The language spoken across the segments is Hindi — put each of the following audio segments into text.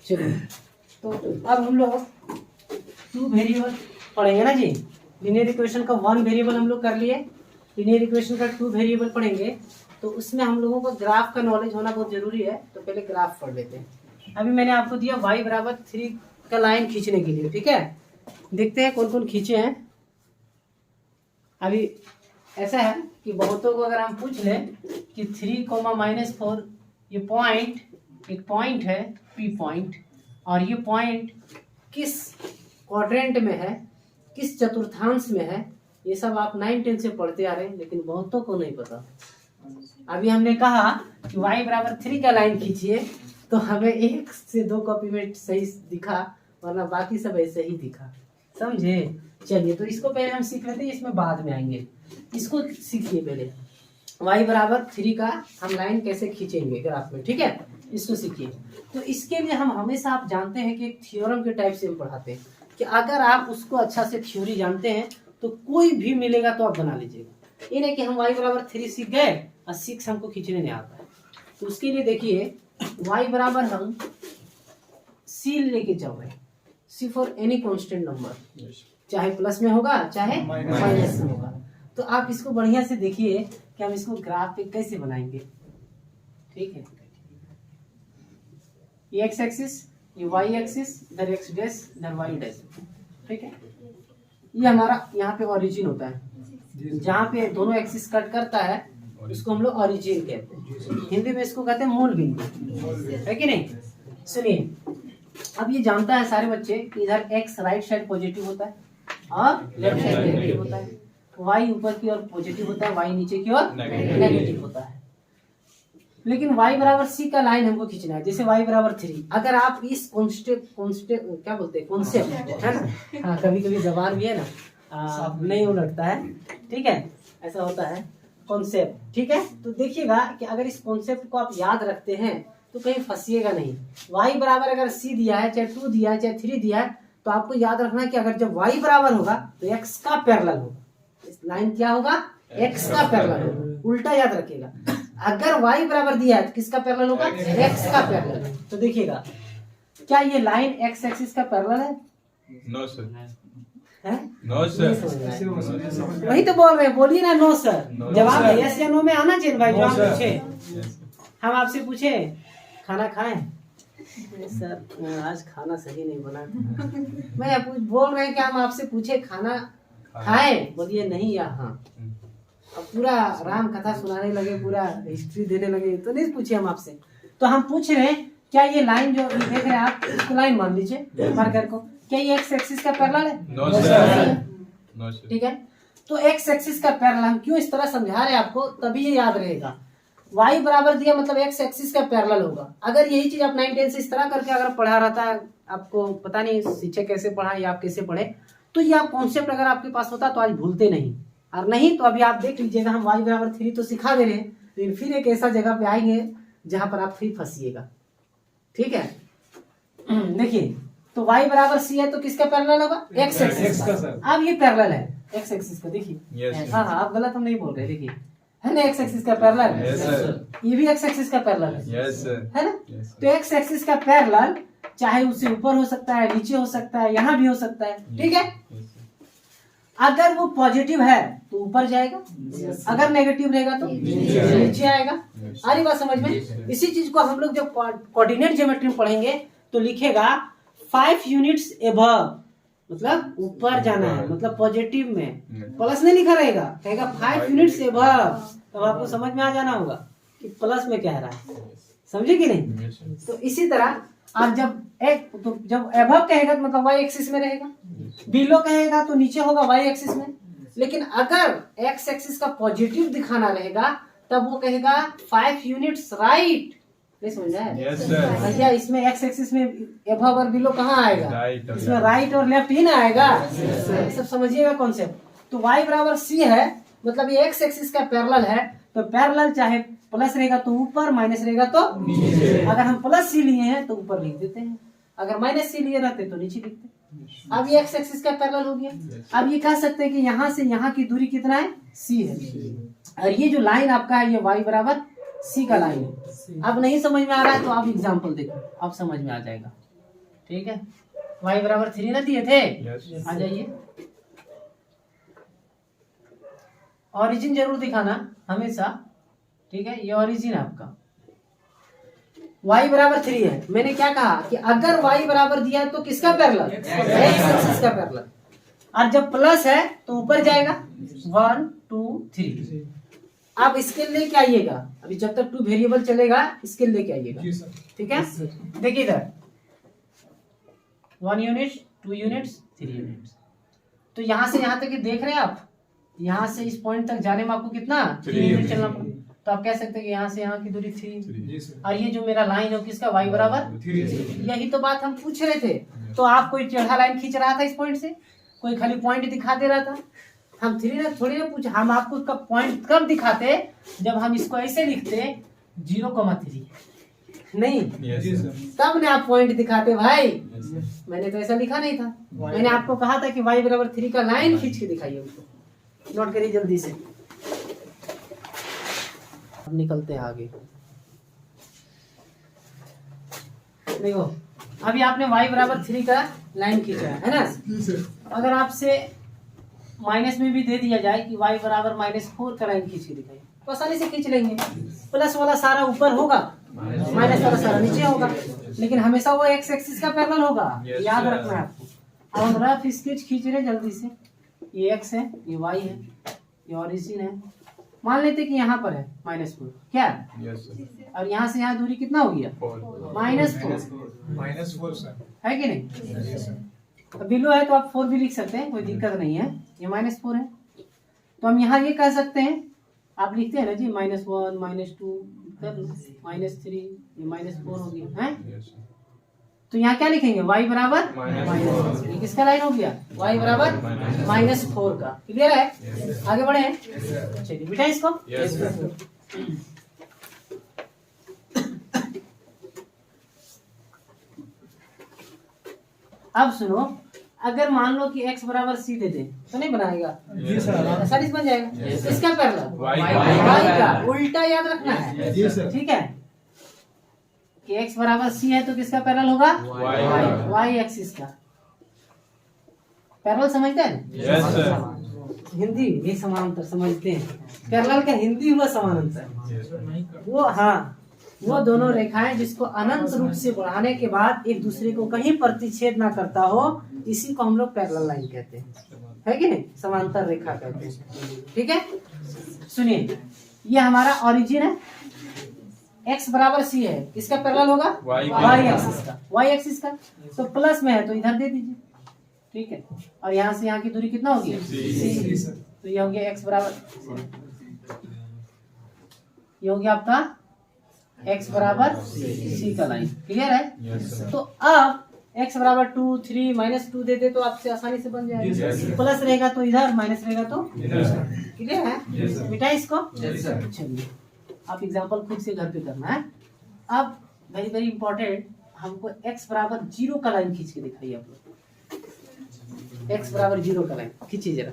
चलिए, तो अब हम लोग 2 वेरिएबल पढ़ेंगे ना जी। लीनियर इक्वेशन का 1 वेरिएबल हम लोग कर लिए, लीनियर इक्वेशन का 2 वेरिएबल पढ़ेंगे। तो उसमें हम लोगों को ग्राफ का नॉलेज होना बहुत जरूरी है। तो पहले ग्राफ पढ़ लेते हैं। अभी मैंने आपको दिया y बराबर 3 का लाइन खींचने के लिए, ठीक है। देखते हैं कौन कौन खींचे हैं। अभी ऐसा है कि बहुतों को अगर हम पूछ लें कि 3, -4 ये पॉइंट, एक पॉइंट है P पॉइंट, और ये पॉइंट किस क्वाड्रेंट में है, किस चतुर्थांश में है, ये सब आप 9, 10 से पढ़ते आ रहे हैं, लेकिन बहुतों को नहीं पता। अभी हमने कहा कि y बराबर 3 का लाइन खींचिए, तो हमें 1 से 2 कॉपी में सही दिखा, वरना बाकी सब ऐसे ही दिखा। समझे? चलिए, तो इसको पहले हम सीख लेते हैं, इसमें बाद में आएंगे। इसको सीखिए पहले, y बराबर 3 का हम लाइन कैसे खींचेंगे ग्राफ में, ठीक है। इसको सीखिए। तो इसके लिए हम हमेशा, आप जानते हैं कि एक थ्योरम के टाइप से हम पढ़ाते हैं कि अगर आप उसको अच्छा से थ्योरी जानते हैं तो कोई भी मिलेगा तो आप बना लीजिएगा। ये नहीं कि हम y बराबर 3 सीख गए और 6 हमको खींचने नहीं आता है। तो उसके लिए देखिए, y बराबर हम c लेके चल रहे हैं, c for any constant number, चाहे प्लस में होगा चाहे माइनस में होगा। तो आप इसको बढ़िया से देखिए कि हम इसको ग्राफ पे कैसे बनाएंगे, ठीक है। ये x एक्सिस, ये y एक्सिस, इधर x डैश, इधर y डैश, ठीक है। ये हमारा यहाँ पे ओरिजिन होता है, जहाँ पे दोनों एक्सिस कट करता है उसको हम लोग ओरिजिन कहते हैं। हिंदी में इसको कहते हैं मूल बिंदु, है कि नहीं। सुनिए, अब ये जानता है सारे बच्चे कि इधर x राइट साइड पॉजिटिव होता है और लेफ्ट साइड नेगेटिव होता है, y ऊपर की ओर पॉजिटिव होता है, y नीचे की ओर नेगेटिव होता है। लेकिन y बराबर c का लाइन हमको खींचना है, जैसे y बराबर 3। अगर आप इस कॉन्सेप्ट क्या बोलते हैं, कॉन्सेप्ट है ना, हाँ कभी कभी जबान भी है ना नहीं उलटता है, ठीक है, ऐसा होता है कॉन्सेप्ट, ठीक है। तो देखिएगा कि अगर इस कॉन्सेप्ट को आप याद रखते हैं तो कहीं फंसिएगा नहीं। y बराबर अगर c दिया है, चाहे 2 दिया है, चाहे 3 दिया है, तो आपको याद रखना है कि अगर जब y बराबर होगा तो x का पैरेलल होगा। इस लाइन क्या होगा, x का पैरेलल होगा, उल्टा याद रखिएगा। अगर y बराबर दिया है तो किसका पैरेलल होगा, x का पैरेलल। तो देखिएगा, क्या ये लाइन x एक्सिस का पैरेलल है? नो सर, है? नो सर, वही तो बोल रहे हैं, बोलिए ना नो सर। जवाब यस या नो में आना चाहिए भाई। जवाब पूछे, हम आपसे पूछे खाना खाएं, सर आज खाना सही नहीं बना। मैं बोल रहे हैं कि हम आपसे पूछे खाना खाएं, बोलिए नहीं या हाँ। अब पूरा राम कथा सुनाने लगे, पूरा हिस्ट्री देने लगे, तो नहीं पूछे हम आपसे। तो हम पूछ रहे हैं, क्या ये लाइन जो देख रहे हैं आप, इसको लाइन मान लीजिए मार्कर को, क्या ये एक्स एक्सिस का पैरेलल है? नो सर, ठीक है। तो एक्स एक्सिस का पैरेलल हम क्यों इस तरह समझा रहे हैं आपको, तभी ये याद रहेगा। y बराबर दिया मतलब एक्स एक्सिस का पैरेलल होगा। अगर यही चीज आप 9, 10 से इस तरह करके अगर पढ़ा रहता है, आपको पता नहीं शिक्षक कैसे पढ़ा या आप कैसे पढ़े, तो ये आप कॉन्सेप्ट अगर आपके पास होता तो आज भूलते नहीं। और नहीं तो अभी आप देख लीजिएगा, हम y बराबर 3 तो सिखा दे रहे हैं, लेकिन फिर एक ऐसा जगह पे आएंगे जहां पर आप फिर फंसिएगा, ठीक है। देखिए, तो y बराबर c है तो किसका पैरेलल होगा, x एक्सिस का। अब ये पैरेलल है x एक्सिस का, देखिए। हाँ हाँ, आप गलत हम नहीं बोल रहे, देखिए है ना, x एक्सिस का पैरेलल है। ये भी x एक्सिस का पैरेलल है ना। तो x एक्सिस का पैरेलल चाहे उससे ऊपर हो सकता है, नीचे हो सकता है, यहाँ भी हो सकता है, ठीक है। अगर वो पॉजिटिव है तो ऊपर जाएगा, अगर नेगेटिव रहेगा तो नीचे आएगा। आ रही बात समझ में। इसी चीज को हम लोग जब कोऑर्डिनेट ज्योमेट्री में पढ़ेंगे तो लिखेगा 5 यूनिट्स एबव, मतलब ऊपर जाना है, मतलब पॉजिटिव में, प्लस नहीं लिखा रहेगा, कहेगा 5 यूनिट्स एबव। तब आपको समझ में आ जाना होगा कि प्लस में क्या रहा है, समझे कि नहीं। तो इसी तरह आप जब एबव कहेगा तो मतलब y एक्सिस में रहेगा, बिलो कहेगा तो नीचे होगा y एक्सिस में। लेकिन अगर x एक्सिस का पॉजिटिव दिखाना रहेगा तब वो कहेगा 5 यूनिट्स राइट। नहीं समझ रहा है भैया, इसमें x एक्सिस में एबव और बिलो कहाँ आएगा, इसमें राइट और लेफ्ट ही ना आएगा। सब समझिएगा कॉन्सेप्ट। तो y बराबर c है, मतलब ये x एक्सिस का पैरेलल है। तो पैरेलल चाहे प्लस रहेगा तो ऊपर, माइनस रहेगा तो नीचे। अगर हम प्लस सी लिए हैं तो ऊपर लिख देते हैं, अगर माइनस सी लिए रहते तो नीचे लिखते हैं। अब ये एक्स एक्सिस का पैरेलल हो गया। अब ये कह सकते हैं कि यहाँ से यहाँ की दूरी कितना है, c है। और ये जो लाइन आपका है ये y बराबर c का लाइन है। अब नहीं समझ में आ रहा है तो आप एग्जाम्पल देखो, आप समझ में आ जाएगा। ठीक है, y बराबर 3 ना दिए थे। Yes. आ जाइए, ऑरिजिन जरूर दिखाना हमेशा, ठीक है, ये ऑरिजिन है आपका। y बराबर 3 है, मैंने क्या कहा कि अगर y बराबर दिया है तो किसका पैरेलल, x एक्सिस का पैरेलल, और जब प्लस है तो ऊपर जाएगा 1 2 3। आप स्केल लेके आइएगा, अभी जब तक 2 वेरिएबल चलेगा स्केल लेके आइएगा, ठीक है। देखिए इधर 1 यूनिट 2 यूनिट्स 3 यूनिट्स, तो यहाँ से यहाँ तक देख रहे हैं आप, यहाँ से इस पॉइंट तक जाने में आपको कितना 3 यूनिट चलना पड़ेगा। तो आप कह सकते हैं कि यहाँ से यहाँ की दूरी 3, और ये जो मेरा लाइन है किसका y बराबर 3। यही तो बात हम पूछ रहे थे। तो आप कोई टेढ़ा लाइन खींच रहा था इस पॉइंट से, कोई खाली पॉइंट दिखा दे रहा था, हम 3 ना थोड़ी ना पूछ, हम आपको कब पॉइंट कब दिखाते जब हम इसको ऐसे लिखते 0,3 नहीं, तब ने आप पॉइंट दिखाते भाई। मैंने तो ऐसा लिखा नहीं था, मैंने आपको कहा था कि y बराबर 3 का लाइन खींच के दिखाइए उसको। नोट करिए जल्दी से, अब निकलते हैं आगे। देखो अभी आपने y बराबर 3 का लाइन खींचा है ना। अगर आपसे माइनस में भी दे दिया जाए कि y बराबर -4 का लाइन खींच के दिखाइए तो आसानी से खींच लेंगे। प्लस वाला सारा ऊपर होगा, माइनस वाला सारा नीचे होगा, लेकिन हमेशा वो x एक्सिस का पैरेलल होगा, याद रखना है आपको। अब हम रफ स्केच खींच रहे जल्दी से, ये x है, ये y है, ये ऑरिजिन है। मान लेते कि यहाँ पर है -4 क्या, और यहाँ से यहाँ दूरी कितना हो गया -4 है कि नहीं। बिलो है तो आप 4 भी लिख सकते हैं, कोई दिक्कत नहीं है। ये -4 है तो हम यहाँ ये कह सकते हैं, आप लिखते हैं ना जी -1 -2 -3, ये -4 हो गया है। तो यहाँ क्या लिखेंगे y बराबर ये किसका लाइन हो गया, y बराबर -4 का। क्लियर है, आगे बढ़े हैं, चलिए बिठा इसको। अब सुनो, अगर मान लो कि x बराबर c दे दे तो नहीं बनाएगा, आसानी से बन जाएगा। इसका पैरेलल y का उल्टा याद रखना है, ठीक है, कि x बराबर c है तो किसका पैरेलल होगा y एक्सिस का। पैरेलल समझते हैं हिंदी भी समानांतर समझते हैं, पैरेलल का हिंदी हुआ समानांतर। वो हाँ, वो दोनों रेखाएं जिसको अनंत रूप से बढ़ाने के बाद एक दूसरे को कहीं प्रतिच्छेद ना करता हो, इसी को हम लोग पैरेलल लाइन कहते हैं, है कि नहीं, समांतर रेखा कहते हैं। ठीक है, सुनिए, ये हमारा ओरिजिन है, x बराबर c है, किसका पैरेलल होगा y एक्सिस का। तो प्लस में है तो इधर दे दीजिए, ठीक है, और यहाँ से यहाँ की दूरी कितना होगी c, तो ये हो गया x बराबर, ये हो गया आपका x बराबर c का लाइन। क्लियर है। तो अब x बराबर 2 3 -2 दे दे तो आपसे आसानी से बन जाएगा। प्लस रहेगा तो इधर, माइनस रहेगा तो क्लियर है। बेटा इसको चलिए आप एग्जांपल खुद से घर पे करना है। अब वेरी वेरी इंपॉर्टेंट, हमको x बराबर 0 का लाइन खींच के दिखाइए आप लोग। x बराबर 0 का लाइन खींचिए जरा।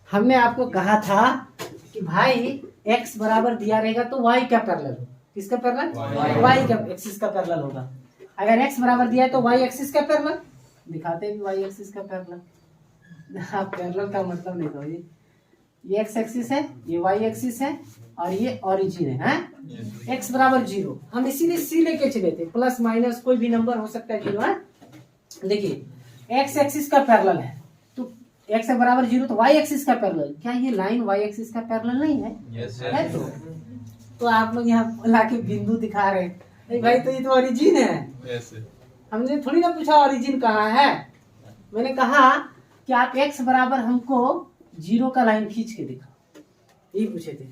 हमने आपको कहा था कि भाई x बराबर दिया रहेगा तो y का पैरेलल हो, किसका पैरेलल, y का एक्सिस का पैरेलल होगा। अगर x बराबर दिया है तो y एक्सिस का पैरेलल, दिखाते हैं y एक्सिस का पैरेलल। आप पैरेलल का मतलब नहीं समझिए, ये x एक्सिस है, ये y एक्सिस है, और ये ओरिजिन है, x बराबर 0। हम इसीलिए c लेके चले थे, प्लस माइनस कोई भी नंबर हो सकता है 0 है। देखिए x एक्सिस का पैरेलल है तो x बराबर 0 तो y एक्सिस का पैरेलल, क्या ये लाइन y एक्सिस का पैरेलल नहीं है? है तो आप लोग यहाँ लाके बिंदु दिखा रहे हैं भाई, तो ये तो ओरिजिन है। हमने थोड़ी ना पूछा ओरिजिन कहाँ है, मैंने कहा कि आप x बराबर हमको 0 का लाइन खींच के दिखा, यही पूछे थे।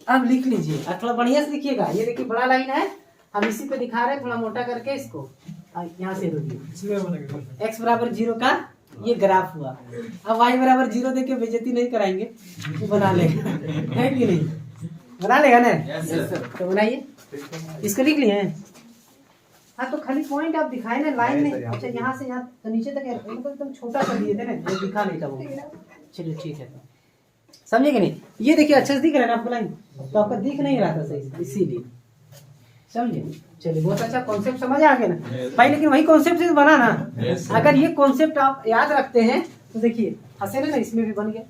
अब लिख लीजिए, थोड़ा बढ़िया से लिखिएगा। ये देखिए बड़ा लाइन है, हम इसी पे दिखा रहे हैं, थोड़ा मोटा करके इसको यहाँ से रुकिए। x बराबर 0 का ये ग्राफ हुआ। अब y बराबर 0 देके बेइज्जती नहीं कराएंगे, तो बना लेगा, है कि नहीं, बना लेगा ना। तो बनाइए, इसको लिख लिए हैं। हाँ, तो खाली पॉइंट आप दिखाए ना, लाइन नहीं। अच्छा यहाँ से यहाँ तो नीचे तक एकदम छोटा कर दिए थे ना, जो दिखा नहीं था वो। चलिए ठीक है, तो समझे कि नहीं। ये देखिए अच्छा से दिख रहा है ना आपको लाइन, तो आपका दिख नहीं रहा था सही, इसीलिए समझे? चलिए, बहुत अच्छा कॉन्सेप्ट समझ आ गया ना भाई। लेकिन वही कॉन्सेप्ट से बना ना। Yes, sir. अगर ये कॉन्सेप्ट आप याद रखते हैं तो देखिए हंसे ना, इसमें भी बन गया।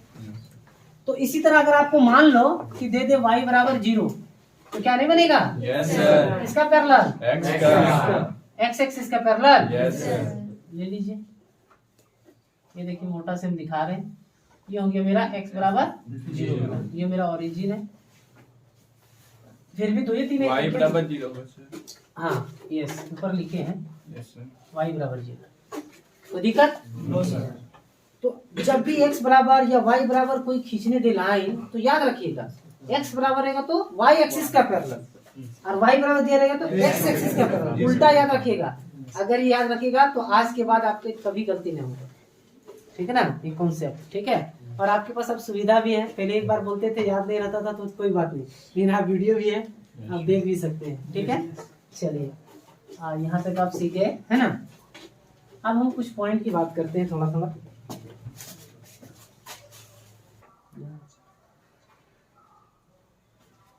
तो इसी तरह अगर आपको मान लो कि दे दे y बराबर 0, तो क्या नहीं बनेगा? Yes, sir. इसका पैरेलल X का। x एक्सिस का पैरेलल Yes, sir. ले लीजिए। ये देखिए मोटा से हम दिखा रहे हैं, ये हो गया मेरा x बराबर 0, ये मेरा ओरिजिन है। फिर भी 2 ये 3 Y बराबर 0 है सर। हाँ यस, ऊपर लिखे हैं Yes, sir. y बराबर 0। कोई दिक्कत? No, sir. तो जब भी x बराबर या y बराबर कोई खींचने दे लाइन, तो याद रखिएगा x बराबर रहेगा तो y एक्सिस का पैरेलल, और y बराबर दिया रहेगा तो x एक्सिस का पैरेलल। उल्टा याद रखिएगा। अगर ये याद रखिएगा तो आज के बाद आपके कभी गलती नहीं होगा। ठीक है ना, ये कॉन्सेप्ट। ठीक है, और आपके पास अब सुविधा भी है। पहले एक बार बोलते थे याद नहीं रहता था, तो कोई बात नहीं, लेकिन आप वीडियो भी है, आप देख भी सकते हैं। ठीक है, चलिए यहाँ तक आप सीख गए है ना। अब हम कुछ पॉइंट की बात करते हैं थोड़ा थोड़ा।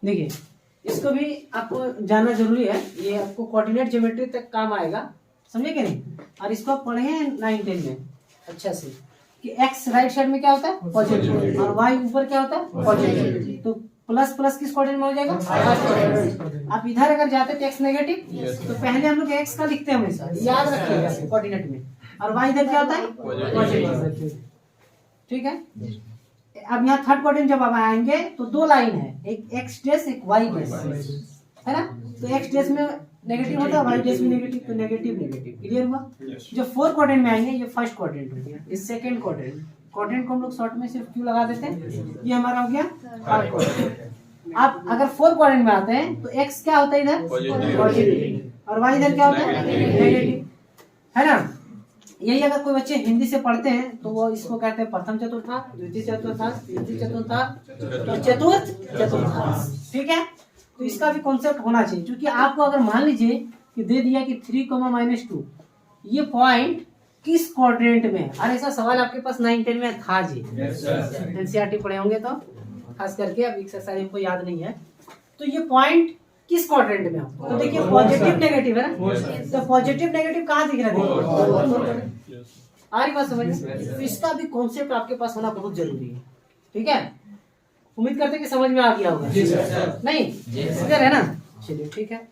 देखिए, इसको भी आपको जानना जरूरी है, ये आपको कोऑर्डिनेट ज्योमेट्री तक काम आएगा, समझे कि नहीं? और इसको आप पढ़े हैं 9-10 में अच्छा से, कि x राइट साइड में क्या होता है? पॉजिटिव, और y ऊपर क्या होता है? पॉजिटिव। तो प्लस प्लस किस कोऑर्डिनेट में हो जाएगा? आप इधर अगर जाते तो x नेगेटिव, तो पहले हम लोग x का लिखते हैं हमेशा, याद रखिएगा कोऑर्डिनेट में। और y इधर क्या होता है? पॉजिटिव। ठीक है, अब यहाँ थर्ड कोऑर्डिनेट जब आप आएंगे तो 2 लाइन है, एक x डैश एक y डैश, है ना। तो x डैश में नेगेटिव होता है, y डैश में नेगेटिव, तो नेगेटिव नेगेटिव। क्लियर हुआ? जो 4 क्वाड्रेंट में आएंगे, ये फर्स्ट क्वाड्रेंट हो गया, ये सेकंड क्वाड्रेंट। क्वाड्रेंट को हम लोग शॉर्ट में सिर्फ क्यों लगा देते हैं, ये हमारा हो गया थर्ड क्वाड्रेंट। आप अगर 4 क्वाड्रेंट में आते हैं तो x क्या होता है इधर? पॉजिटिव, और y इधर क्या होता है? नेगेटिव, है ना। यही अगर कोई बच्चे हिंदी से पढ़ते हैं तो वो इसको कहते हैं प्रथम चतुर्थांश, द्वितीय चतुर्थांश, तृतीय चतुर्थांश, और चतुर्थ चतुर्थांश। ठीक है, तो इसका भी कॉन्सेप्ट होना चाहिए। क्योंकि आपको अगर मान लीजिए कि दे दिया कि 3, ये पॉइंट किस क्वाड्रेंट में है, और ऐसा सवाल आपके पास 9-10 में था जी, एनसीईआरटी पढ़े होंगे तो, खास करके अब एक्सरसाइज हमको याद नहीं है। तो ये पॉइंट किस क्वाड्रेंट में हो, तो देखिए पॉजिटिव नेगेटिव है ना, तो पॉजिटिव नेगेटिव कहाँ दिख रहा है? आ रही बात समझ में? तो इसका भी कॉन्सेप्ट आपके पास होना बहुत जरूरी है। ठीक है, उम्मीद करते हैं कि समझ में आ गया होगा। नहीं क्लियर है ना? चलिए ठीक है।